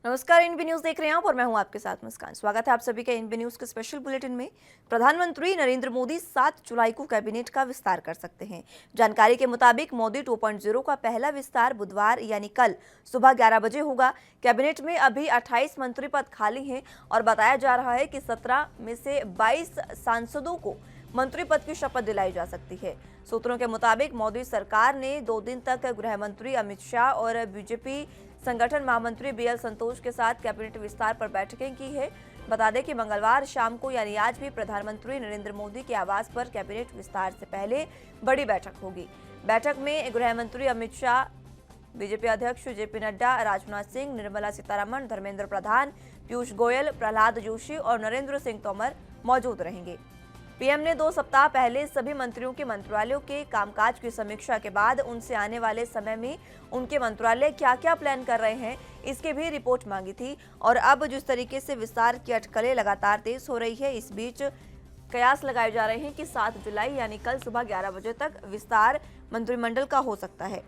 नमस्कार, NB news देख रहे हैं आप और मैं हूं आपके साथ मुस्कान। स्वागत है आप सभी का एनबी न्यूज के स्पेशल बुलेटिन में। प्रधानमंत्री नरेंद्र मोदी 7 जुलाई को कैबिनेट का विस्तार कर सकते हैं। जानकारी के मुताबिक मोदी 2.0 का पहला विस्तार बुधवार यानी कल सुबह 11 बजे होगा। कैबिनेट में अभी 28 मंत्री पद खाली हैं और बताया जा रहा है कि 17 में से 22 सांसदों को मंत्री पद की शपथ दिलाई जा सकती है। सूत्रों के मुताबिक मोदी सरकार ने 2 दिन तक गृह मंत्री अमित शाह और बीजेपी संगठन महामंत्री बीएल संतोष के साथ कैबिनेट विस्तार पर बैठकें की है। बता दें कि मंगलवार शाम को यानी आज भी प्रधानमंत्री नरेंद्र मोदी के आवास पर कैबिनेट विस्तार से पहले बड़ी बैठक होगी। बैठक में गृह मंत्री अमित शाह, बीजेपी अध्यक्ष जेपी नड्डा, राजनाथ सिंह, निर्मला सीतारमण, धर्मेंद्र प्रधान, पीयूष गोयल, प्रहलाद जोशी और नरेंद्र सिंह तोमर मौजूद रहेंगे। पीएम ने 2 सप्ताह पहले सभी मंत्रियों के मंत्रालयों के कामकाज की समीक्षा के बाद उनसे आने वाले समय में उनके मंत्रालय क्या क्या प्लान कर रहे हैं इसकी भी रिपोर्ट मांगी थी। और अब जिस तरीके से विस्तार की अटकलें लगातार तेज हो रही है, इस बीच कयास लगाए जा रहे हैं कि 7 जुलाई यानी कल सुबह 11 बजे तक विस्तार मंत्रिमंडल का हो सकता है।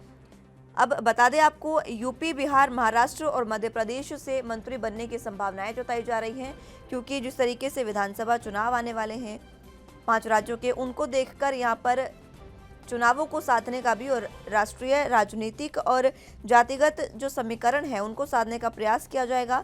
अब बता दें आपको, यूपी, बिहार, महाराष्ट्र और मध्य प्रदेश से मंत्री बनने की संभावनाएं जताई जा रही हैं, क्योंकि जिस तरीके से विधानसभा चुनाव आने वाले हैं 5 राज्यों के, उनको देखकर यहाँ पर चुनावों को साधने का भी और राष्ट्रीय, राजनीतिक और जातिगत जो समीकरण है उनको साधने का प्रयास किया जाएगा।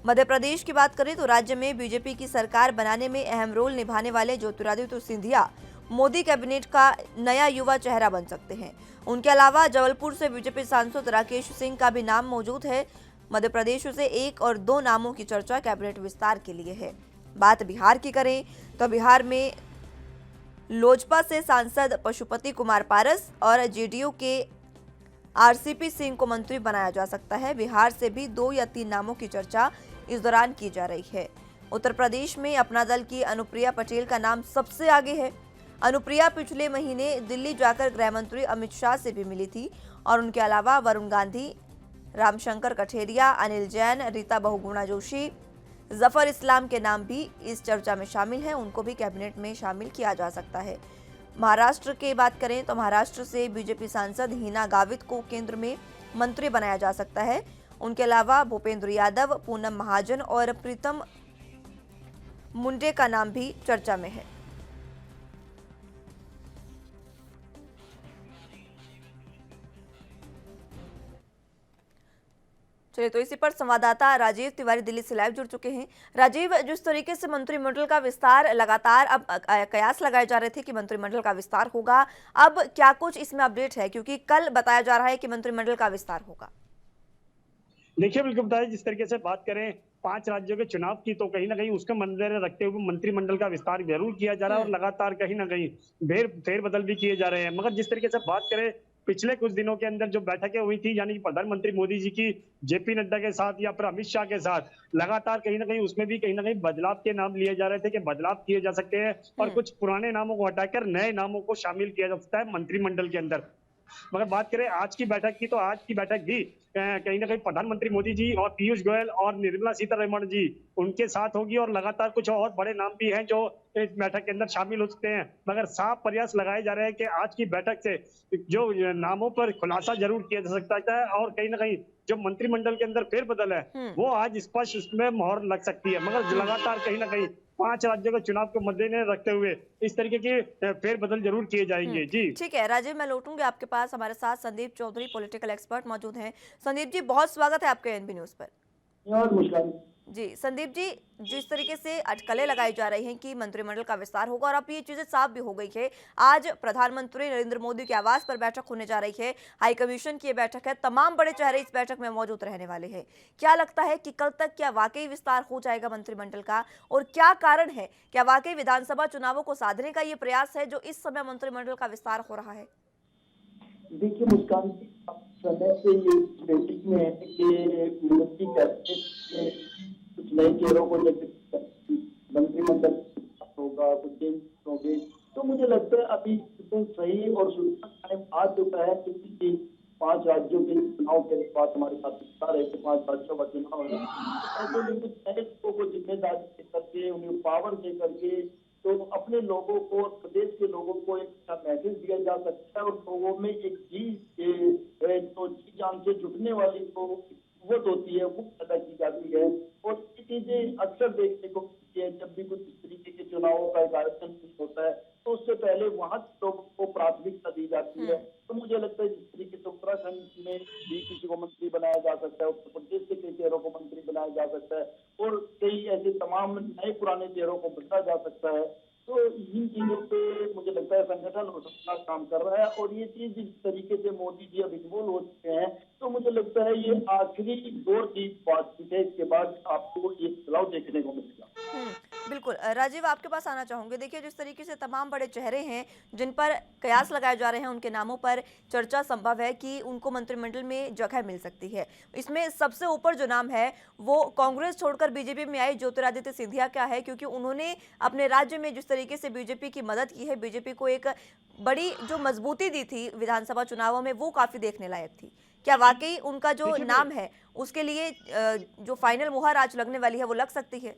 मध्य प्रदेश की बात करें तो राज्य में बीजेपी की सरकार बनाने में अहम रोल निभाने वाले ज्योतिरादित्य सिंधिया मोदी कैबिनेट का नया युवा चेहरा बन सकते हैं। उनके अलावा जबलपुर से बीजेपी सांसद राकेश सिंह का भी नाम मौजूद है। मध्य प्रदेश से 1 और 2 नामों की चर्चा कैबिनेट विस्तार के लिए है। बात बिहार की करें तो बिहार में लोजपा से सांसद पशुपति कुमार पारस और जेडीयू के आरसीपी सिंह को मंत्री बनाया जा सकता है। बिहार से भी 2 या 3 नामों की चर्चा इस दौरान की जा रही है। उत्तर प्रदेश में अपना दल की अनुप्रिया पटेल का नाम सबसे आगे है। अनुप्रिया पिछले महीने दिल्ली जाकर गृह मंत्री अमित शाह से भी मिली थी और उनके अलावा वरुण गांधी, रामशंकर कठेरिया, अनिल जैन, रीता बहुगुणा जोशी, जफर इस्लाम के नाम भी इस चर्चा में शामिल हैं। उनको भी कैबिनेट में शामिल किया जा सकता है। महाराष्ट्र की बात करें तो महाराष्ट्र से बीजेपी सांसद हिना गावित को केंद्र में मंत्री बनाया जा सकता है। उनके अलावा भूपेंद्र यादव, पूनम महाजन और प्रीतम मुंडे का नाम भी चर्चा में है। चलिए, तो इसी पर संवाददाता राजीव तिवारी दिल्ली से लाइव जुड़ चुके हैं। राजीव, जिस तरीके से मंत्रिमंडल का विस्तार लगातार अब कयास लगाए जा रहे थे कि मंत्रिमंडल का विस्तार होगा, अब क्या कुछ इसमें अपडेट है, क्योंकि कल बताया जा रहा है कि मंत्रिमंडल का विस्तार होगा? देखिए, बिल्कुल बताया, जिस तरीके से बात करें 5 राज्यों के चुनाव की, तो कहीं ना कहीं उसका मद्देनजर रखते हुए मंत्रिमंडल का विस्तार जरूर किया जा रहा है और लगातार कहीं ना कहीं फेरबदल भी किए जा रहे हैं। मगर जिस तरीके से बात करें पिछले कुछ दिनों के अंदर जो बैठकें हुई थी, यानी कि प्रधानमंत्री मोदी जी की जेपी नड्डा के साथ या फिर अमित शाह के साथ, लगातार कहीं ना कहीं उसमें भी कहीं ना कहीं बदलाव के नाम लिए जा रहे थे कि बदलाव किए जा सकते हैं और कुछ पुराने नामों को हटाकर नए नामों को शामिल किया जा सकता है मंत्रिमंडल के अंदर। मगर बात करें आज की बैठक की, तो आज की बैठक भी कहीं ना कहीं प्रधानमंत्री मोदी जी और पीयूष गोयल और निर्मला सीतारमण जी उनके साथ होगी और लगातार कुछ और बड़े नाम भी हैं जो इस बैठक के अंदर शामिल हो सकते हैं। मगर साफ प्रयास लगाए जा रहे हैं कि आज की बैठक से जो नामों पर खुलासा जरूर किया जा सकता है और कहीं ना कहीं जो मंत्रिमंडल के अंदर फेरबदल है वो आज स्पष्ट उसमें मोहर लग सकती है। मगर लगातार कहीं ना कहीं 5 राज्यों के चुनाव को मद्देनजर रखते हुए इस तरीके के फेरबदल जरूर किए जाएंगे। जी ठीक है राजीव, मैं लौटूंगी आपके पास। हमारे साथ संदीप चौधरी, पॉलिटिकल एक्सपर्ट मौजूद हैं। संदीप जी, बहुत स्वागत है आपके एनबी न्यूज पर। जी संदीप जी, जिस तरीके से अटकलें लगाई जा रही हैं कि मंत्रिमंडल का विस्तार होगा और अब ये चीजें साफ भी हो गई है। आज प्रधानमंत्री नरेंद्र मोदी के आवास पर बैठक होने जा रही है। हाई कमीशन की ये बैठक है, तमाम बड़े चेहरे इस बैठक में मौजूद रहने वाले हैं। क्या लगता है कि कल तक क्या वाकई विस्तार हो जाएगा मंत्रिमंडल का, और क्या कारण है? क्या वाकई विधानसभा चुनावों को साधने का ये प्रयास है जो इस समय मंत्रिमंडल का विस्तार हो रहा है? देखिए मुस्कान, समय से ये बेसिक में है कि मोदी कैबिनेट कुछ नए चेहरों को जब मंत्रिमंडल होगा, कुछ चेंज होंगे, तो मुझे लगता है अभी एकदम सही और सुरक्षित टाइम आ चुका है, क्योंकि 5 राज्यों के चुनाव के बाद हमारे साथ बता रहे थे 5 राज्यों का चुनाव है। ऐसे में कुछ नए लोगों को जिम्मेदारी दे करके, उन्हें पावर दे करके, तो अपने लोगों को, प्रदेश के लोगों को एक मैसेज दिया जा सकता है और लोगों में एक जी जान से जुटने वाली जो वो होती की जाती है। और ये चीजें अक्सर देखने को मिलती है, जब भी कुछ इस तरीके के चुनावों का एक आयोजन होता है तो उससे पहले वहां लोगों को प्राथमिकता दी जाती है। तो मुझे लगता है जिस तरीके से उत्तराखंड में भी किसी को मंत्री बनाया जा सकता है, उत्तर प्रदेश के कई चेहरों को मंत्री बनाया जा सकता है और कई ऐसे तमाम नए पुराने चेहरों को बदला जा सकता है। तो इन चीजों पे मुझे लगता है संगठन और सरकार काम कर रहा है और ये चीज जिस तरीके से मोदी जी अब इन्वॉल्व हो चुके हैं तो मुझे लगता है ये आखिरी दौर की बातचीत है। इसके बाद आपको ये बदलाव देखने को मिलेगा। बिल्कुल राजीव, आपके पास आना चाहूंगे। देखिए, जिस तरीके से तमाम बड़े चेहरे हैं जिन पर कयास लगाए जा रहे हैं, उनके नामों पर चर्चा संभव है कि उनको मंत्रिमंडल में जगह मिल सकती है। इसमें सबसे ऊपर जो नाम है वो कांग्रेस छोड़कर बीजेपी में आई ज्योतिरादित्य सिंधिया का है, क्योंकि उन्होंने अपने राज्य में जिस तरीके से बीजेपी की मदद की है, बीजेपी को एक बड़ी जो मजबूती दी थी विधानसभा चुनावों में, वो काफी देखने लायक थी। क्या वाकई उनका जो नाम है उसके लिए जो फाइनल मुहर आज लगने वाली है वो लग सकती है?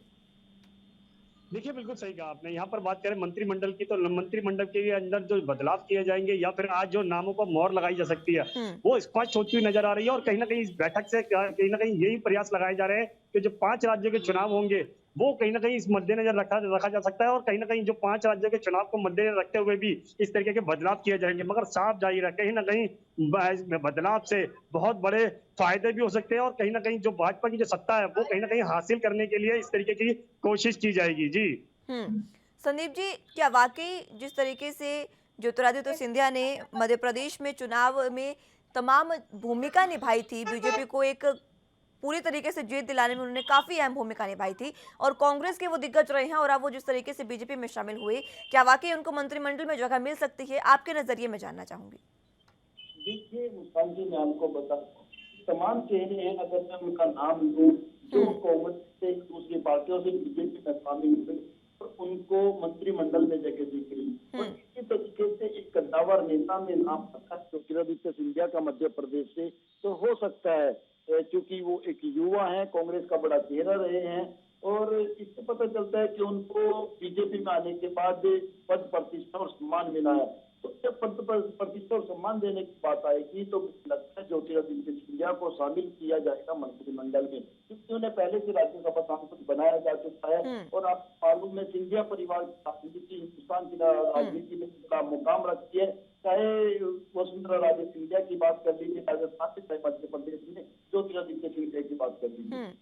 देखिए, बिल्कुल सही कहा आपने। यहाँ पर बात करें मंत्रिमंडल की, तो मंत्रिमंडल के अंदर जो बदलाव किए जाएंगे या फिर आज जो नामों पर मोहर लगाई जा सकती है वो स्पष्ट होती हुई नजर आ रही है। और कहीं ना कहीं इस बैठक से कहीं ना कहीं यही प्रयास लगाए जा रहे हैं कि जो 5 राज्यों के चुनाव होंगे वो कहीं ना कहीं इस मद्देनजर रखा जा सकता है। और कहीं ना कहीं जो 5 राज्यों के चुनाव को मद्देनजर रखते हुए भी इस तरीके के बदलाव किए जाएंगे। मगर साफ जाहिर है कहीं ना कहीं बदलाव से बहुत बड़े फायदे भी हो सकते हैं और कहीं ना कहीं जो भाजपा की जो सत्ता है वो कहीं ना कहीं हासिल करने के लिए इस तरीके की कोशिश की जाएगी। जी संदीप जी, क्या वाकई जिस तरीके से ज्योतिरादित्य सिंधिया ने मध्य प्रदेश में चुनाव में तमाम भूमिका निभाई थी, बीजेपी को एक पूरी तरीके से जीत दिलाने में उन्होंने काफी अहम भूमिका निभाई थी और कांग्रेस के वो दिग्गज रहे हैं और अब वो जिस तरीके से बीजेपी में शामिल हुए, क्या वाकई उनको मंत्रिमंडल में जगह मिल सकती है? आपके नजरिए में जानना चाहूंगी। देखिए मुस्कान जी, मैं आपको बता तमाम चेहरे हैं, अगर मैं उनका नाम लूं जो कांग्रेस से दूसरी पार्टियों से बीजेपी में शामिल हुए और उनको मंत्रिमंडल में जगह दी गई। और इसी तरीके से एक कद्दावर नेता में नाम आता है ज्योतिरादित्य सिंधिया का मध्य प्रदेश से, तो हो सकता है क्योंकि वो एक युवा है, कांग्रेस का बड़ा चेहरा रहे हैं और इससे पता चलता है कि उनको बीजेपी में आने के बाद पद प्रतिष्ठा और सम्मान मिला है। तो जब पद प्रतिष्ठा और सम्मान देने की बात आएगी तो मुझे लगता है ज्योतिरादित्य सिंधिया को शामिल किया जाएगा मंत्रिमंडल में, क्योंकि उन्हें पहले से राज्यसभा सांसद बनाया जा चुका है। और आप मालूम में सिंधिया परिवार की राजनीति हिंदुस्तान की राजनीति में बड़ा मुकाम रखती है, चाहे वसुंधरा राजे सिंधिया की बात कर लीजिए राजस्थान से, चाहे मध्य प्रदेश में ज्योतिरादित्य सिंधिया की बात कर लीजिए।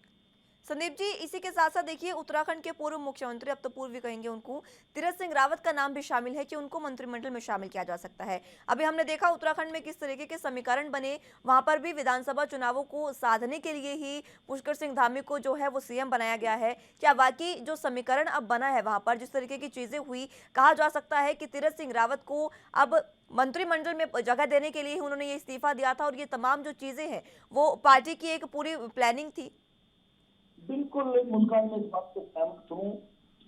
संदीप जी, इसी के साथ साथ देखिए, उत्तराखंड के पूर्व मुख्यमंत्री, अब तो पूर्व भी कहेंगे उनको, तीरथ सिंह रावत का नाम भी शामिल है कि उनको मंत्रिमंडल में शामिल किया जा सकता है। अभी हमने देखा उत्तराखंड में किस तरीके के समीकरण बने, वहां पर भी विधानसभा चुनावों को साधने के लिए ही पुष्कर सिंह धामी को जो है वो सीएम बनाया गया है। क्या वाकई जो समीकरण अब बना है वहां पर जिस तरीके की चीजें हुई, कहा जा सकता है कि तीरथ सिंह रावत को अब मंत्रिमंडल में जगह देने के लिए ही उन्होंने ये इस्तीफा दिया था और ये तमाम जो चीजें हैं वो पार्टी की एक पूरी प्लानिंग थी? बिल्कुल मुस्कान, में इस बात से सहमत हूँ।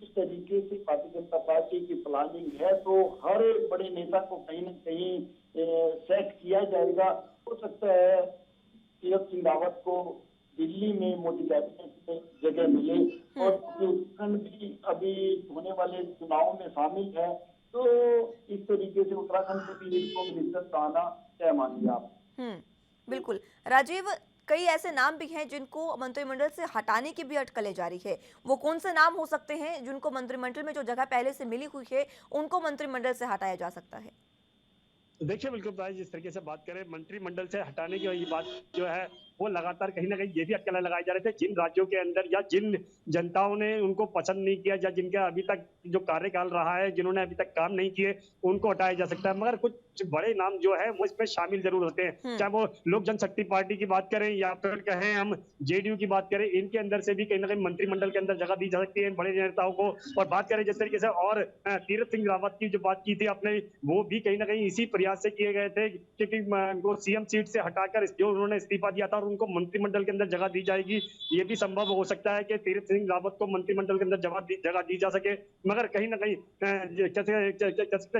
इस तरीके से भारतीय जनता पार्टी की प्लानिंग है तो हर एक बड़े नेता को कहीं न कहीं सेट किया जाएगा। हो सकता है तीरथ सिंह रावत को दिल्ली में मोदी कैबिनेट में जगह मिले और उत्तराखंड भी अभी होने वाले चुनाव में शामिल है, तो इस तरीके से उत्तराखंड से भी इसको मिलकर आना तय मानिए आप। बिल्कुल राजीव, कई ऐसे नाम भी हैं जिनको मंत्रिमंडल से हटाने की भी अटकलें जारी है। वो कौन से नाम हो सकते हैं जिनको मंत्रिमंडल में जो जगह पहले से मिली हुई है उनको मंत्रिमंडल से हटाया जा सकता है? देखिए, बिल्कुल भाई, जिस तरीके से बात करें मंत्रिमंडल से हटाने की ये बात जो है वो लगातार कहीं ना कहीं ये भी अटकलें लगाए जा रहे थे जिन राज्यों के अंदर या जिन जनताओं ने उनको पसंद नहीं किया या जिनका अभी तक जो कार्यकाल रहा है, जिन्होंने अभी तक काम नहीं किए, उनको हटाया जा सकता है। मगर कुछ बड़े नाम जो है वो इसमें शामिल जरूर होते हैं, चाहे वो लोक जनशक्ति पार्टी की बात करें या फिर कहें हम जेडीयू की बात करें, इनके अंदर से भी कहीं ना कहीं मंत्रिमंडल के अंदर जगह दी जा सकती है इन बड़े नेताओं को। और बात करें जिस तरीके से और तीरथ सिंह रावत की जो बात की थी आपने, वो भी कहीं ना कहीं इसी प्रयास से किए गए थे क्योंकि वो सीएम सीट से हटाकर जो उन्होंने इस्तीफा दिया था और उनको मंत्रिमंडल के अंदर जगह दी जाएगी। ये भी संभव हो सकता है कि तीरथ सिंह रावत को मंत्रिमंडल के अंदर जगह दी जा सके। मगर कहीं ना कहीं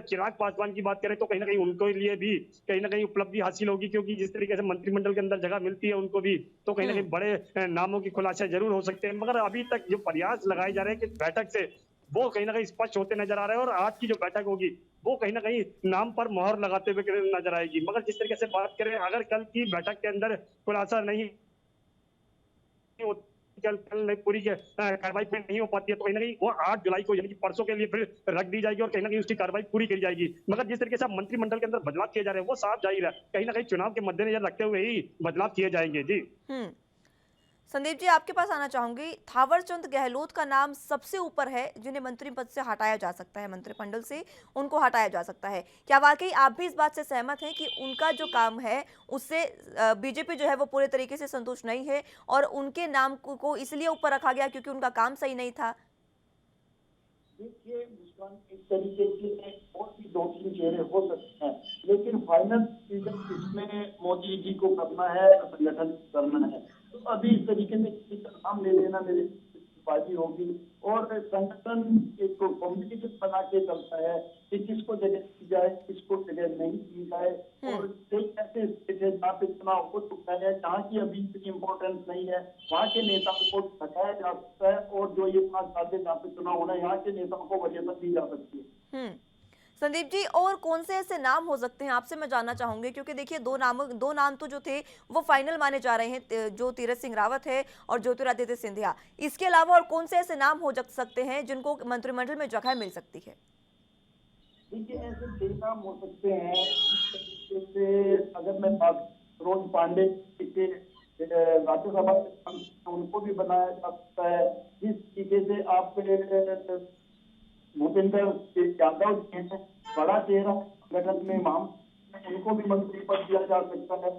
चिराग पासवान की बात करें तो कहीं ना कहीं उनको लिए भी कहीं ना कहीं उपलब्धि हासिल होगी, क्योंकि जिस तरीके से मंत्रिमंडल के अंदर जगह मिलती है उनको भी, तो कहीं ना कहीं बड़े नामों की खुलासे जरूर हो सकते हैं। मगर अभी तक जो प्रयास लगाए जा रहे हैं कि बैठक से वो कहीं ना कहीं स्पष्ट होते नजर आ रहे हैं और आज की जो बैठक होगी वो कहीं ना कहीं नाम पर मोहर लगाते हुए नजर आएगी। मगर जिस तरीके से बात करें, अगर कल की बैठक के अंदर खुलासा नहीं कल कल पूरी कार्रवाई फिर नहीं हो पाती है तो कहीं ना कहीं वो 8 जुलाई को यानी कि परसों के लिए फिर रख दी जाएगी और कहीं ना कहीं उसकी कार्रवाई पूरी की जाएगी। मगर जिस तरीके से अब मंत्रिमंडल के अंदर बदलाव किए जा रहे हैं वो साफ जाहिर है कहीं ना कहीं चुनाव के मद्देनजर रखते हुए ही बदलाव किए जाएंगे। जी संदीप जी, आपके पास आना चाहूंगी। थावरचंद गहलोत का नाम सबसे ऊपर है जिन्हें मंत्री पद से हटाया जा सकता है, मंत्रिमंडल से उनको हटाया जा सकता है। क्या वाकई आप भी इस बात से सहमत हैं कि उनका जो काम है उससे बीजेपी जो है वो पूरे तरीके से संतुष्ट नहीं है और उनके नाम को इसलिए ऊपर रखा गया क्योंकि उनका काम सही नहीं था? देखिए मुस्कान, इस तरीके के और भी 2-3 चेहरे हो सकते हैं, लेकिन फाइनल डिसीजन इसमें मोदी जी को करना है, संगठन करना है। तो अभी इस तरीके से किसी का नाम ले लेना मेरी बाजी होगी और संगठन एक कॉम्पिटिशन बना के चलता है कि किसको जगह दी जाए, किसको जगह नहीं दी जाए। और कई ऐसे स्टेट है जहाँ पे चुनाव हो चुका है, जहाँ की अभी इतनी इम्पोर्टेंस नहीं है, वहाँ के नेताओं को हटाया जा सकता है और जो ये 5 साल से जहाँ पे चुनाव होना है, यहाँ के नेताओं को वरीयता दी जा सकती है। संदीप जी, और कौन से ऐसे नाम हो सकते हैं आपसे मैं जानना चाहूंगी, क्योंकि देखिए दो नाम तो जो थे वो फाइनल माने जा रहे हैं, जो तीरथ सिंह रावत है और ज्योतिरादित्य सिंधिया। इसके अलावा और कौन से ऐसे नाम हो सकते हैं जिनको मंत्रिमंडल में जगह मिल सकती है? देखिए ऐसे कई नाम हो सकते हैं। जैसे अगर मैं बात रोज पांडे के राज्यसभा उनको भी बनाया जा सकता है। जिस तरीके से आप भूपेंद्र यादव जी हैं, बड़ा चेहरा संगठन में इमाम, उनको भी मंत्री पद दिया जा सकता है।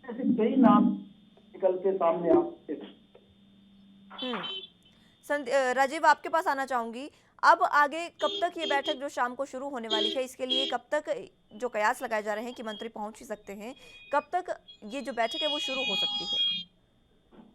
ऐसे कई नाम निकल के सामने आ सकते हैं। राजीव, आपके पास आना चाहूंगी। अब आगे कब तक ये बैठक जो शाम को शुरू होने वाली है, इसके लिए कब तक जो कयास लगाए जा रहे हैं कि मंत्री पहुंच ही सकते हैं, कब तक ये जो बैठक है वो शुरू हो सकती है?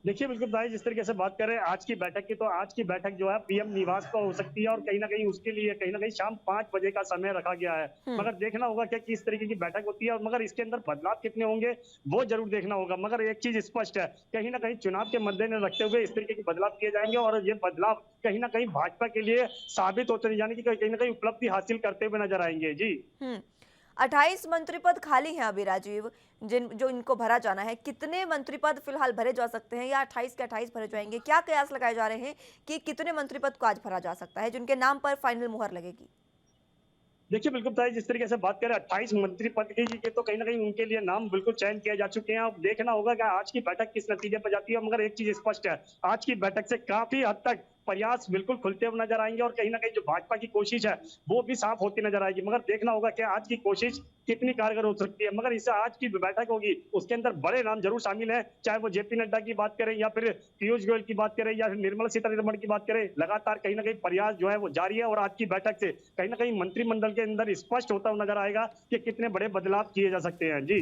देखिए बिल्कुल भाई, जिस तरीके से बात करें आज की बैठक की, तो आज की बैठक जो है पीएम निवास पर हो सकती है और कहीं ना कहीं उसके लिए कहीं ना कहीं शाम 5 बजे का समय रखा गया है। मगर देखना होगा कि किस तरीके की बैठक होती है और मगर इसके अंदर बदलाव कितने होंगे वो जरूर देखना होगा। मगर एक चीज स्पष्ट है, कहीं ना कहीं चुनाव के मद्देनजर रखते हुए इस तरीके के बदलाव किए जाएंगे और ये बदलाव कहीं ना कहीं भाजपा के लिए साबित होते यानी कि कहीं ना कहीं उपलब्धि हासिल करते हुए नजर आएंगे। जी 28 मंत्री पद खाली हैं अभी राजीव, जो इनको भरा जाना है। कितने मंत्री पद फिलहाल भरे जा सकते हैं या 28 के 28 भरे जाएंगे? क्या कयास लगाए जा रहे हैं कि कितने मंत्री पद को आज भरा जा सकता है जिनके नाम पर फाइनल मुहर लगेगी? देखिए बिल्कुल भाई, जिस तरीके से बात करें 28 मंत्री पद के तो कहीं ना कहीं उनके लिए नाम बिल्कुल चयन किए जा चुके हैं। अब देखना होगा कि आज की बैठक किस नतीजे पर जाती है। मगर एक चीज स्पष्ट है, आज की बैठक से काफी हद तक प्रयास बिल्कुल खुलते हुए नजर आएंगे और कहीं ना कहीं जो भाजपा की कोशिश है वो भी साफ होती नजर आएगी। मगर देखना होगा कि आज की कोशिश कितनी कारगर हो सकती है। मगर इससे आज की बैठक होगी उसके अंदर बड़े नाम जरूर शामिल है, चाहे वो जेपी नड्डा की बात करें या फिर पीयूष गोयल की बात करें या फिर निर्मला सीतारमण की बात करें। लगातार कहीं ना कहीं प्रयास जो है वो जारी है और आज की बैठक से कहीं ना कहीं मंत्रिमंडल के अंदर स्पष्ट होता हुआ नजर आएगा कि कितने बड़े बदलाव किए जा सकते हैं। जी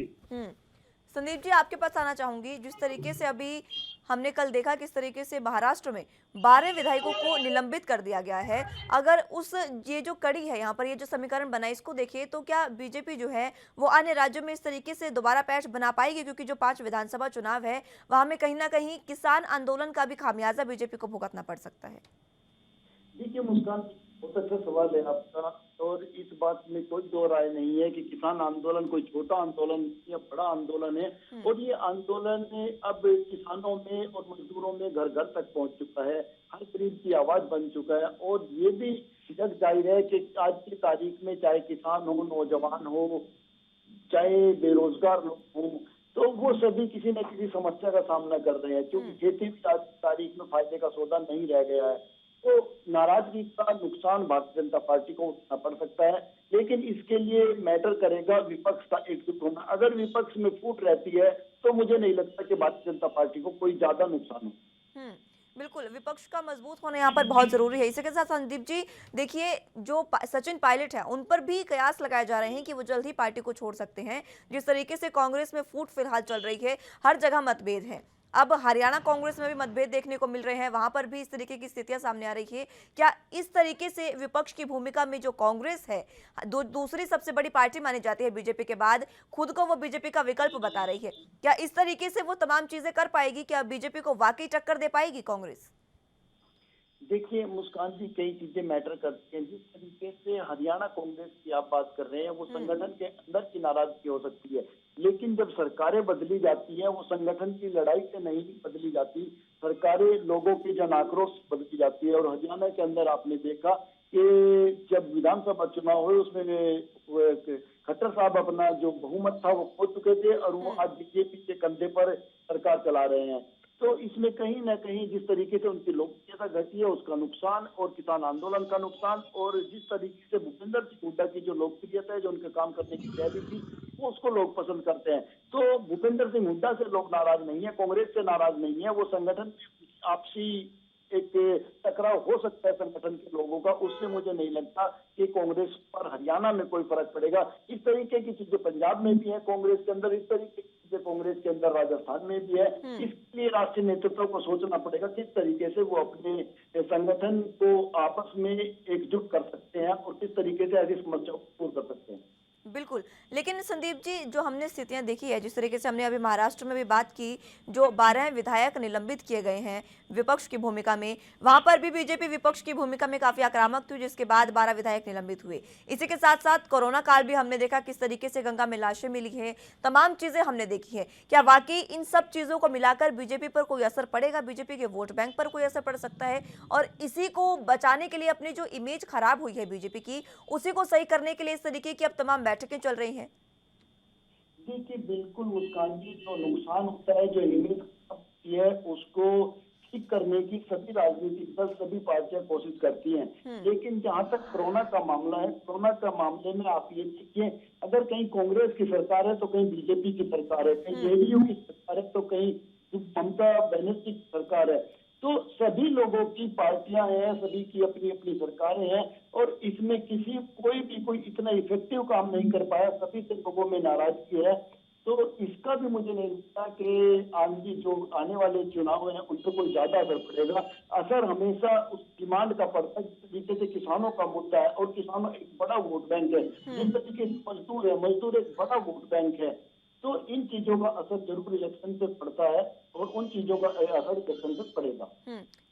संदीप जी, आपके पास आना चाहूंगी। जिस तरीके से अभी हमने कल देखा किस तरीके से महाराष्ट्र में 12 विधायकों को निलंबित कर दिया गया है, अगर उस ये जो कड़ी है यहाँ पर ये जो समीकरण बना है इसको देखिए तो क्या बीजेपी जो है वो अन्य राज्यों में इस तरीके से दोबारा पैच बना पाएगी? क्योंकि जो 5 विधानसभा चुनाव है वहां में कहीं ना कहीं किसान आंदोलन का भी खामियाजा बीजेपी को भुगतना पड़ सकता है। देखिए मुस्कान, बहुत अच्छा सवाल है आपका और इस बात में कोई दो राय नहीं है कि किसान आंदोलन कोई छोटा आंदोलन या बड़ा आंदोलन है। और ये आंदोलन अब किसानों में और मजदूरों में घर घर तक पहुंच चुका है, हर गरीब की आवाज बन चुका है। और ये भी जग जाहिर है कि आज की तारीख में चाहे किसान हो, नौजवान हो, चाहे बेरोजगार लोग हों, तो वो सभी किसी न किसी समस्या का सामना कर रहे हैं, क्योंकि खेती भी आज की तारीख में फायदे का सौदा नहीं रह गया है। तो नाराजगी का नुकसान भारतीय जनता पार्टी को उठाना पड़ सकता है, लेकिन इसके लिए मैटर करेगा विपक्ष का एकजुट होना। अगर विपक्ष में फूट रहती है तो मुझे नहीं लगता कि भारतीय जनता पार्टी को कोई ज्यादा नुकसान हो। बिल्कुल, विपक्ष का मजबूत होना यहाँ पर बहुत जरूरी है। इसी के साथ संदीप जी देखिए, जो सचिन पायलट है उन पर भी कयास लगाए जा रहे हैं कि वो जल्द ही पार्टी को छोड़ सकते हैं। जिस तरीके से कांग्रेस में फूट फिलहाल चल रही है, हर जगह मतभेद है। अब हरियाणा कांग्रेस में भी मतभेद देखने को मिल रहे हैं, वहां पर भी इस तरीके की स्थितियां सामने आ रही है। क्या इस तरीके से विपक्ष की भूमिका में जो कांग्रेस है, दूसरी सबसे बड़ी पार्टी मानी जाती है बीजेपी के बाद, खुद को वो बीजेपी का विकल्प बता रही है, क्या इस तरीके से वो तमाम चीजें कर पाएगी? क्या बीजेपी को वाकई टक्कर दे पाएगी कांग्रेस? देखिए मुस्कान जी, कई चीजें मैटर करती हैं। जिस तरीके से हरियाणा कांग्रेस की आप बात कर रहे हैं, वो संगठन के अंदर की नाराजगी हो सकती है। लेकिन जब सरकारें बदली जाती हैं, वो संगठन की लड़ाई से नहीं बदली जाती, सरकारें लोगों की जन आक्रोश से बदली जाती है। और हरियाणा के अंदर आपने देखा कि जब विधानसभा चुनाव हुए, उसमें वो खट्टर साहब अपना जो बहुमत था वो खो चुके थे, और वो आज बीजेपी के कंधे पर सरकार चला रहे हैं। तो इसमें कहीं ना कहीं जिस तरीके से उनकी लोकप्रियता घटी है, उसका नुकसान, और किसान आंदोलन का नुकसान, और जिस तरीके से भूपेंद्र सिंह हुड्डा की जो लोकप्रियता है, जो उनके काम करने की शैली थी, वो उसको लोग पसंद करते हैं। तो भूपेंद्र सिंह हुड्डा से लोग नाराज नहीं है, कांग्रेस से नाराज नहीं है। वो संगठन में आपसी एक टकराव हो सकता है संगठन के लोगों का, उससे मुझे नहीं लगता कि कांग्रेस पर हरियाणा में कोई फर्क पड़ेगा। इस तरीके की चीजें पंजाब में भी है कांग्रेस के अंदर, इस तरीके की चीजें कांग्रेस के अंदर राजस्थान में भी है। इसके लिए राष्ट्रीय नेतृत्व को सोचना पड़ेगा किस तरीके से वो अपने संगठन को आपस में एकजुट कर सकते हैं, और किस तरीके से ऐसी समस्याओं को दूर कर सकते हैं। बिल्कुल। लेकिन संदीप जी, जो हमने स्थितियां देखी है, जिस तरीके से हमने अभी महाराष्ट्र में भी बात की, जो 12 विधायक निलंबित किए गए हैं विपक्ष की भूमिका में, वहां पर भी बीजेपी विपक्ष की भूमिका में काफी आक्रामक थी, जिसके बाद 12 विधायक निलंबित हुए। इसी के साथ साथ कोरोना काल भी हमने देखा किस तरीके से गंगा में लाशें मिली है, तमाम चीजें हमने देखी है। क्या वाकई इन सब चीजों को मिलाकर बीजेपी पर कोई असर पड़ेगा, बीजेपी के वोट बैंक पर कोई असर पड़ सकता है? और इसी को बचाने के लिए, अपनी जो इमेज खराब हुई है बीजेपी की, उसी को सही करने के लिए इस तरीके की अब तमाम बैठकें चल रही हैं? देखिए, बिल्कुल मुस्कान जी, जो नुकसान होता है, जो इमेज होती है, उसको ठीक करने की सभी राजनीतिक दल, सभी पार्टियां कोशिश करती हैं। लेकिन जहां तक कोरोना का मामला है, कोरोना का मामले में आप ये देखिए, अगर कहीं कांग्रेस की सरकार है तो कहीं बीजेपी की सरकार है, कहीं जेडीयू की सरकार है तो कहीं ममता बनर्जी की सरकार है। तो सभी लोगों की पार्टियां हैं, सभी की अपनी अपनी सरकारें हैं, और इसमें कोई इतना इफेक्टिव काम नहीं कर पाया, सभी से लोगों में नाराजगी है। तो इसका भी मुझे नहीं लगता कि जो आने वाले चुनाव हैं उन पर कोई ज्यादा असर पड़ेगा। असर हमेशा उस डिमांड का पड़ता है, जिस तरीके से किसानों का मुद्दा है, और किसानों एक बड़ा वोट बैंक है, जिस तरीके से मजदूर है, मजदूर एक बड़ा वोट बैंक है। तो इन चीजों का असर जरूर इलेक्शन पे पड़ता है, और उन चीजों का असर इलेक्शन पे पड़ेगा।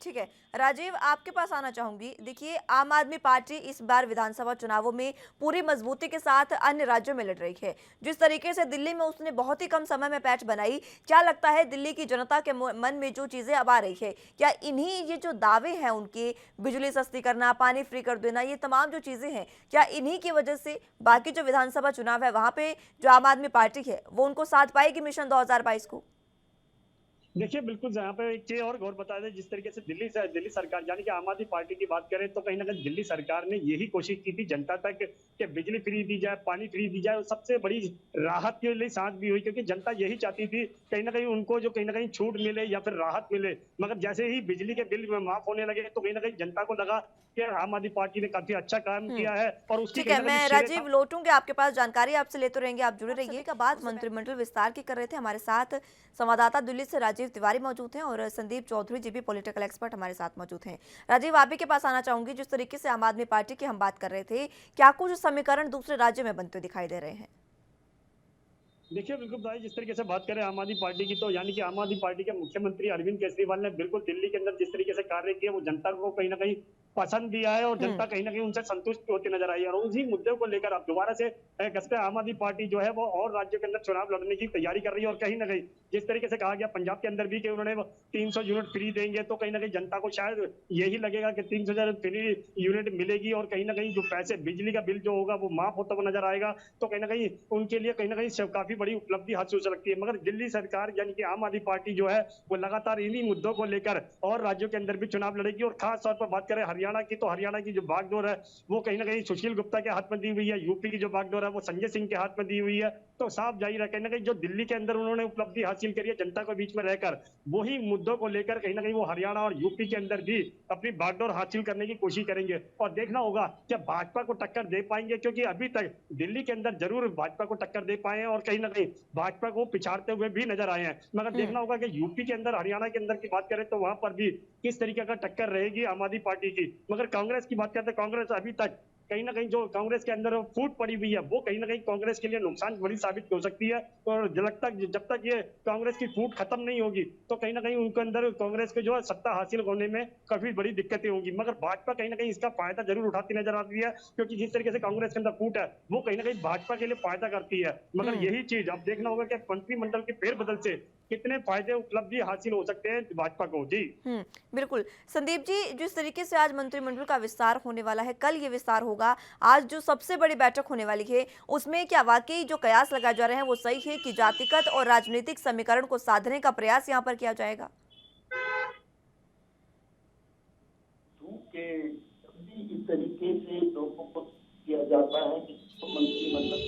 ठीक है। राजीव, आपके पास आना चाहूंगी। देखिए, आम आदमी पार्टी इस बार विधानसभा चुनावों में पूरी मजबूती के साथ अन्य राज्यों में लड़ रही है। जिस तरीके से दिल्ली में उसने बहुत ही कम समय में पैठ बनाई, क्या लगता है दिल्ली की जनता के मन में जो चीजें अब आ रही है, क्या इन्हीं ये जो दावे हैं उनके, बिजली सस्ती करना, पानी फ्री कर देना, ये तमाम जो चीजें हैं, क्या इन्हीं की वजह से बाकी जो विधानसभा चुनाव है वहां पे जो आम आदमी पार्टी है वो उनको साथ पाएगी मिशन 2022 को? देखिए, बिल्कुल यहाँ पे एक चीज और गौर बता दें, जिस तरीके से दिल्ली सरकार यानी कि आम आदमी पार्टी की बात करें तो कहीं ना कहीं दिल्ली सरकार ने यही कोशिश की थी जनता तक कि बिजली फ्री दी जाए, पानी फ्री दी जाए, और सबसे बड़ी राहत के लिए सांस भी हुई, क्योंकि जनता यही चाहती थी कहीं ना कहीं उनको जो कहीं ना कहीं छूट मिले या फिर राहत मिले। मगर जैसे ही बिजली के बिल माफ होने लगे तो कहीं ना कहीं जनता को लगा कि आम आदमी पार्टी ने काफी अच्छा काम किया है, और उसकी ठीक है, मैं राजीव लौटूंगे आपके पास, जानकारी आपसे लेते रहेंगे, आप जुड़े रहिए। का बात मंत्रिमंडल विस्तार की कर रहे थे, हमारे साथ संवाददाता दिल्ली से राजीव तिवारी मौजूद हैं, और संदीप चौधरी जी भी पॉलिटिकल एक्सपर्ट हमारे साथ मौजूद हैं। राजीव, आप ही के पास आना चाहूंगी। जिस तरीके से आम आदमी पार्टी की हम बात कर रहे थे, क्या कुछ समीकरण दूसरे राज्य में बनते दिखाई दे रहे हैं? देखिए, बिल्कुल भाई, जिस तरीके से बात करें आम आदमी पार्टी की, तो यानी कि आम आदमी पार्टी के मुख्यमंत्री अरविंद केजरीवाल ने बिल्कुल दिल्ली के अंदर जिस तरीके से कार्य किया वो जनता को कहीं ना कहीं पसंद भी आया, और जनता कहीं ना कहीं उनसे संतुष्ट होती नजर आई है। और उसी मुद्दे को लेकर अब दोबारा से कसते आम आदमी पार्टी जो है वो और राज्यों के अंदर चुनाव लड़ने की तैयारी कर रही है। और कहीं ना कहीं जिस तरीके से कहा गया पंजाब के अंदर भी कि उन्होंने 300 यूनिट फ्री देंगे, तो कहीं ना कहीं जनता को शायद यही लगेगा कि 300 फ्री यूनिट मिलेगी, और कहीं ना कहीं जो पैसे बिजली का बिल जो होगा वो माफ होता हुआ नजर आएगा। तो कहीं ना कहीं उनके लिए कहीं ना कहीं काफी बड़ी उपलब्धि हासिल हो सकती है। मगर दिल्ली सरकार यानी कि आम आदमी पार्टी जो है वो लगातार इन्हीं मुद्दों को लेकर और राज्यों के अंदर भी चुनाव लड़ेगी। और खास तौर पर बात करें हरियाणा की, तो हरियाणा की जो बागडोर है वो कहीं ना कहीं सुशील गुप्ता के हाथ में दी हुई है, यूपी की जो बागडोर है वो संजय सिंह के हाथ में दी हुई है। तो साफ जाहिर है कहीं ना कहीं जो दिल्ली के अंदर उन्होंने उपलब्धि हासिल करी है जनता के बीच में रहकर, वही मुद्दों को लेकर कहीं ना कहीं वो हरियाणा और यूपी के अंदर भी अपनी बागडोर हासिल करने की कोशिश करेंगे। और देखना होगा कि भाजपा को टक्कर दे पाएंगे, क्योंकि अभी तक दिल्ली के अंदर जरूर भाजपा को टक्कर दे पाए हैं और कहीं ना कहीं भाजपा को पिछाड़ते हुए भी नजर आए हैं। मगर देखना होगा कि यूपी के अंदर, हरियाणा के अंदर की बात करें तो वहां पर भी किस तरीके का टक्कर रहेगी आम आदमी पार्टी की। मगर कांग्रेस की बात करते हैं, कांग्रेस अभी तक कहीं ना कहीं जो कांग्रेस के अंदर फूट पड़ी हुई है वो कहीं ना कहीं कांग्रेस के लिए नुकसान बड़ी साबित हो सकती है। और जब तक ये कांग्रेस की फूट खत्म नहीं होगी तो कहीं ना कहीं उनके अंदर कांग्रेस के जो है सत्ता हासिल होने में काफी बड़ी दिक्कतें होंगी। मगर भाजपा कहीं ना कहीं इसका फायदा जरूर उठाती नजर आती है, क्योंकि जिस तरीके से कांग्रेस के अंदर फूट है वो कहीं ना कहीं भाजपा के लिए फायदा करती है। मगर हम्म। यही चीज अब देखना होगा कि मंत्रिमंडल के फेरबदल से कितने फायदे उपलब्धि हासिल हो सकते हैं भाजपा को। जी बिल्कुल। संदीप जी, जिस तरीके से आज मंत्रिमंडल का विस्तार होने वाला है, कल ये विस्तार होगा, आज जो सबसे बड़ी बैठक होने वाली है, उसमें क्या वाकई जो कयास लगाए जा रहे हैं वो सही है कि जातिगत और राजनीतिक समीकरण को साधने का प्रयास यहाँ पर किया जाएगा? के जब भी इस तरीके से लोगों को किया जाता है कि मंत्रिमंडल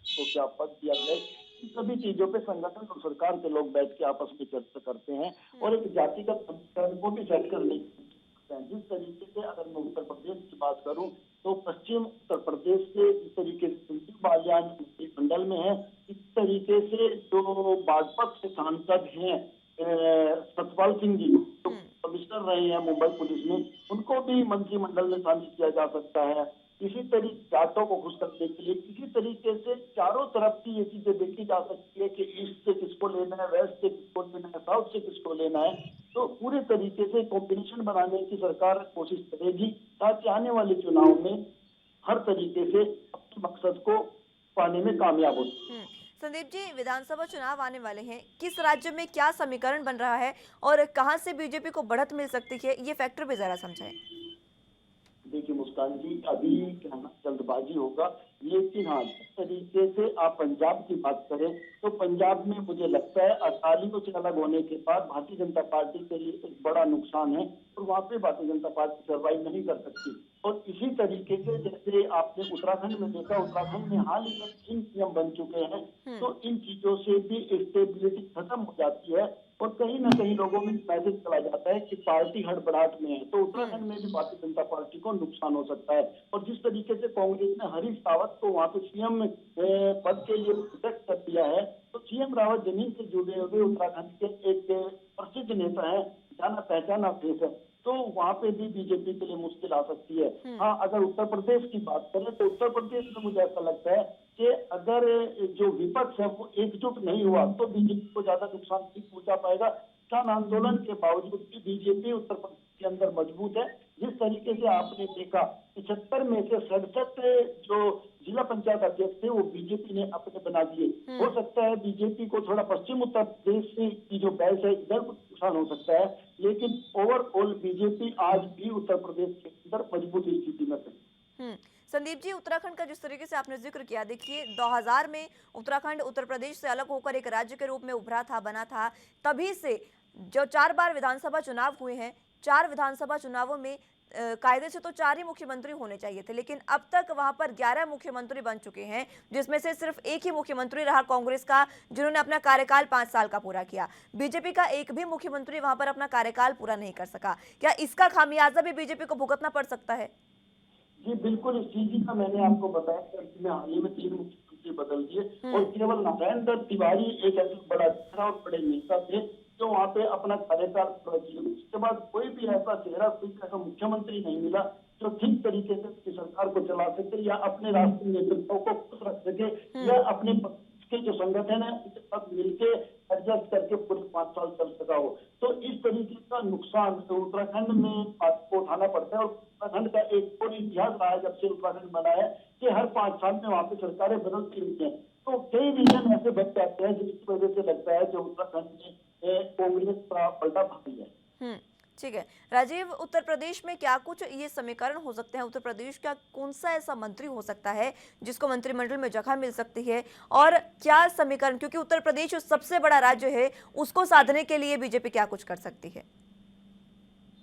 को क्या पद दिया जाए, इन सभी चीजों पे संगठन और सरकार के लोग बैठ के आपस में चर्चा करते हैं और एक जातिगत समीकरण को भी सेट करने की कोशिश करते हैं। जिस तरीके से अगर मैं उत्तर प्रदेश की बात करूं तो पश्चिम उत्तर प्रदेश से इस तरीके से संजीव बालियान मंत्रिमंडल में है, इस तरीके से जो बागपत के सांसद हैं सतपाल सिंह जी जो कमिश्नर रहे हैं मुंबई पुलिस में, उनको भी मंत्रिमंडल में शामिल किया जा सकता है। इसी तरीके जाटों को खुश करने के लिए इसी तरीके से चारों तरफ की ये चीजें देखी जा सकती है कि ईस्ट से किसको लेना है, वेस्ट से किसको लेना है, साउथ से किसको लेना है। तो पूरे तरीके से कॉम्बिनेशन बनाने की सरकार कोशिश करेगी ताकि आने वाले चुनाव में हर तरीके से अपने मकसद को पाने में कामयाब हो। संदीप जी, विधानसभा चुनाव आने वाले हैं, किस राज्य में क्या समीकरण बन रहा है और कहां से बीजेपी को बढ़त मिल सकती है, ये फैक्टर भी जरा समझाएं। देखिए मुस्कान जी, अभी कहना जल्दबाजी होगा, लेकिन हाँ जिस तरीके से आप पंजाब की बात करें तो पंजाब में मुझे लगता है अकालियों से अलग होने के बाद भारतीय जनता पार्टी के लिए एक बड़ा नुकसान है और वहाँ पे भारतीय जनता पार्टी सर्वाइव नहीं कर सकती। और इसी तरीके से जैसे आपने उत्तराखंड में देखा, उत्तराखंड में हाल ही में 3 सीएम बन चुके हैं, तो इन चीजों से भी स्टेबिलिटी खत्म हो जाती है और कहीं ना कहीं लोगों में मैसेज चला जाता है कि पार्टी हड़बड़ाहट में है, तो उत्तराखंड में भी भारतीय जनता पार्टी को नुकसान हो सकता है। और जिस तरीके से कांग्रेस ने हरीश रावत को वहां पे सीएम पद के लिए प्रोटेक्ट कर दिया है, तो सीएम रावत जमीन से जुड़े हुए उत्तराखंड के एक प्रसिद्ध नेता है, जाना पहचाना फेस है, तो वहां पे भी बीजेपी के लिए मुश्किल आ सकती है। हाँ, अगर उत्तर प्रदेश की बात करें तो उत्तर प्रदेश में मुझे ऐसा लगता है कि अगर जो विपक्ष है वो एकजुट नहीं हुआ तो बीजेपी को ज्यादा नुकसान नहीं पहुंचा पाएगा। किसान आंदोलन के बावजूद भी बीजेपी उत्तर प्रदेश के अंदर मजबूत है। जिस तरीके से आपने देखा 75 में से 67 जो जिला पंचायत अध्यक्ष थे वो बीजेपी ने अपने बना दिए। हो सकता है बीजेपी को थोड़ा पश्चिम उत्तर प्रदेश की जो बैच है इधर कुछ नुकसान हो सकता है, लेकिन ओवरऑल बीजेपी आज भी उत्तर प्रदेश के अंदर मजबूत स्थिति में है। संदीप जी, उत्तराखंड का जिस तरीके से आपने जिक्र किया, देखिए 2000 में उत्तराखंड उत्तर प्रदेश से अलग होकर एक राज्य के रूप में उभरा था, बना था। तभी से जो 4 बार विधानसभा चुनाव हुए हैं, 4 विधानसभा चुनावों में कायदे से तो 4 ही मुख्यमंत्री होने चाहिए थे, लेकिन अब तक वहां पर 11 मुख्यमंत्री बन चुके हैं, जिसमें से सिर्फ एक ही मुख्यमंत्री रहा कांग्रेस का, जिन्होंने अपना कार्यकाल 5 साल का पूरा किया। बीजेपी का एक भी मुख्यमंत्री वहां पर अपना कार्यकाल पूरा नहीं कर सका। क्या इसका खामियाजा भी बीजेपी को भुगतना पड़ सकता है? जी बिल्कुल, इस चीज का मैंने आपको बताया कि में हाल ही में 3 मुख्यमंत्री बदल दिए और केवल नारायण दत्त तिवारी एक ऐसा बड़ा चेहरा और बड़े नेता थे जो वहाँ पे अपना कार्यकाल पूरा किया। उसके बाद कोई भी ऐसा चेहरा, कोई ऐसा मुख्यमंत्री नहीं मिला जो ठीक तरीके से सरकार को चला सके या अपने राष्ट्रीय नेतृत्व को खुश रख सके या अपने के जो संगठन है उसके साथ मिलके एडजस्ट करके पूरे 5 साल चल सका हो। तो इस तरीके का नुकसान तो उत्तराखंड में आपको उठाना पड़ता है और उत्तराखंड का एक और इतिहास रहा है जब से उत्तराखंड बना है कि हर 5 साल में वहाँ पे सरकारें बदलती रहती हैं। तो कई रीजन ऐसे बच जाते हैं जिसकी वजह से लगता है कि उत्तराखंड में कांग्रेस का पलटा भारी है। ठीक है राजीव, उत्तर प्रदेश में क्या कुछ ये समीकरण हो सकते हैं? उत्तर प्रदेश का कौन सा ऐसा मंत्री हो सकता है जिसको मंत्रिमंडल में जगह मिल सकती है, और क्या समीकरण, क्योंकि उत्तर प्रदेश सबसे बड़ा राज्य है, उसको साधने के लिए बीजेपी क्या कुछ कर सकती है?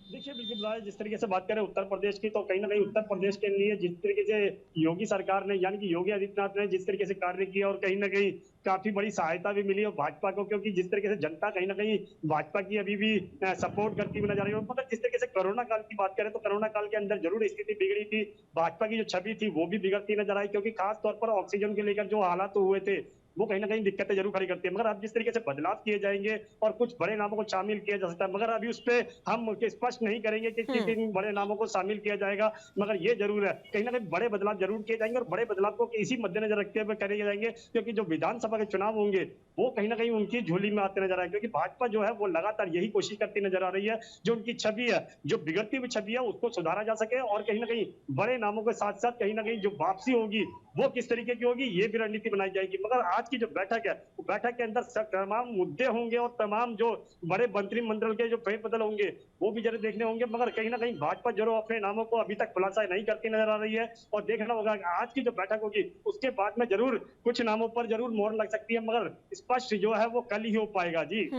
देखिए बिल्कुल, जिस तरीके से बात करें उत्तर प्रदेश की, तो कहीं ना कहीं उत्तर प्रदेश के लिए जिस तरीके से योगी सरकार ने यानी कि योगी आदित्यनाथ ने जिस तरीके से कार्य किया और कहीं ना कहीं काफी बड़ी सहायता भी मिली और भाजपा को, क्योंकि जिस तरीके से जनता कहीं ना कहीं भाजपा की अभी भी सपोर्ट करती हुई नजर आ रही है। मतलब जिस तरीके से कोरोना काल की बात करें तो कोरोना काल के अंदर जरूर स्थिति बिगड़ी थी, भाजपा की जो छवि थी वो भी बिगड़ती नजर आई, क्योंकि खास तौर पर ऑक्सीजन के लेकर जो हालात हुए थे वो कहीं ना कहीं दिक्कतें जरूर खड़ी करती है। मगर अब जिस तरीके से बदलाव किए जाएंगे और कुछ बड़े नामों को शामिल किया जा सकता है, मगर अभी उस पर हम स्पष्ट नहीं करेंगे कि किन किन बड़े नामों को शामिल किया जाएगा। मगर ये जरूर है कहीं ना कहीं बड़े बदलाव जरूर किए जाएंगे और बड़े बदलाव को इसी मद्देनजर रखते हुए करे जाएंगे, क्योंकि जो विधानसभा के चुनाव होंगे वो कहीं ना कहीं उनकी झोली में आते नजर आए, क्योंकि भाजपा जो है वो लगातार यही कोशिश करती नजर आ रही है, जो उनकी छवि है, जो बिगड़ती हुई छवि है, उसको सुधारा जा सके और कहीं ना कहीं बड़े नामों के साथ साथ कहीं ना कहीं जो वापसी होगी वो किस तरीके की होगी ये भी रणनीति बनाई जाएगी। मगर आज की जो बैठक है वो बैठक के अंदर तमाम मुद्दे होंगे और तमाम जो बड़े मंत्रिमंडल के जो फेरबदल होंगे वो भी जरूर देखने होंगे। मगर कहीं ना कहीं भाजपा जरूर अपने नामों को अभी तक खुलासा नहीं करती नजर आ रही है और देखना होगा आज की जो बैठक होगी उसके बाद में जरूर कुछ नामों पर जरूर मोहर लग सकती है, मगर स्पष्ट जो है वो कल ही हो पाएगा। जी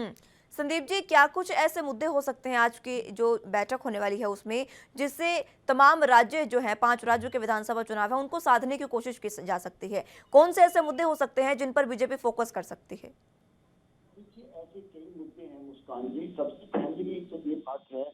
संदीप जी, क्या कुछ ऐसे मुद्दे हो सकते हैं आज की जो बैठक होने वाली है उसमें, जिससे तमाम राज्य जो हैं 5 राज्यों के विधानसभा चुनाव है उनको साधने की कोशिश की जा सकती है? कौन से ऐसे मुद्दे हो सकते हैं जिन पर बीजेपी फोकस कर सकती है? देखिए, ऐसे कई मुद्दे हैं मुस्कान जी। सबसे पहली तो ये बात है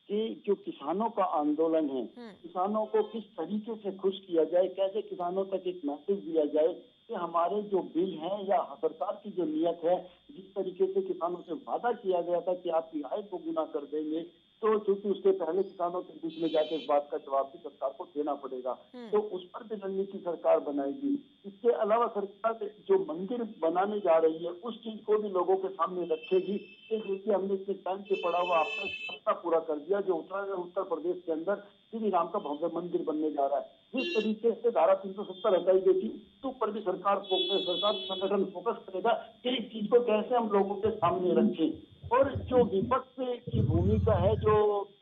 कि जो किसानों का आंदोलन है, किसानों को किस तरीके से खुश किया जाए, कैसे किसानों तक एक मैसेज दिया जाए कि हमारे जो बिल हैं या सरकार की जो नीयत है, जिस तरीके से किसानों से वादा किया गया था कि आपकी आय को गुना कर देंगे, तो चूंकि उसके पहले किसानों के बीच में जाके इस बात का जवाब भी सरकार को देना पड़ेगा, तो उस पर भी रणनीति सरकार बनाएगी। इसके अलावा सरकार जो मंदिर बनाने जा रही है उस चीज को भी लोगों के सामने रखेगी कि देखिए हमने इतने टाइम से पड़ा हुआ आपका सप्ताह पूरा कर दिया, जो उत्तर प्रदेश के अंदर श्री राम का भव्य मंदिर बनने जा रहा है। जिस तरीके से धारा 370 हटाई गई थी उसके ऊपर भी सरकार संगठन फोकस करेगा कि इस चीज को कैसे हम लोगों के सामने रखें। और जो विपक्ष की भूमिका है, जो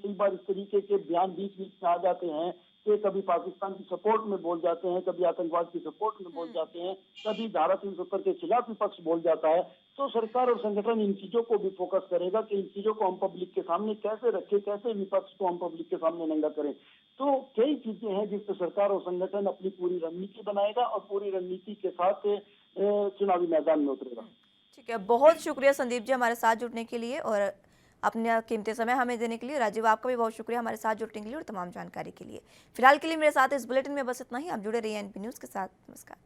कई बार इस तरीके के बयान बीच बीच में आ जाते हैं कि कभी पाकिस्तान की सपोर्ट में बोल जाते हैं, कभी आतंकवाद की सपोर्ट में बोल जाते हैं, कभी धारा 370 के खिलाफ विपक्ष बोल जाता है, तो सरकार और संगठन इन चीजों को भी फोकस करेगा कि इन चीजों को हम पब्लिक के सामने कैसे रखें, कैसे विपक्ष को हम पब्लिक के सामने नंगा करें। तो कई चीजें हैं जिससे सरकार और संगठन अपनी पूरी रणनीति बनाएगा और पूरी रणनीति के साथ चुनावी मैदान में उतरेगा। ठीक है, बहुत शुक्रिया संदीप जी हमारे साथ जुड़ने के लिए और अपना कीमती समय हमें देने के लिए। राजीव, आपका भी बहुत शुक्रिया हमारे साथ जुड़ने के लिए और तमाम जानकारी के लिए। फिलहाल के लिए मेरे साथ इस बुलेटिन में बस इतना ही। आप जुड़े रहिए एनपी न्यूज़ के साथ। नमस्कार।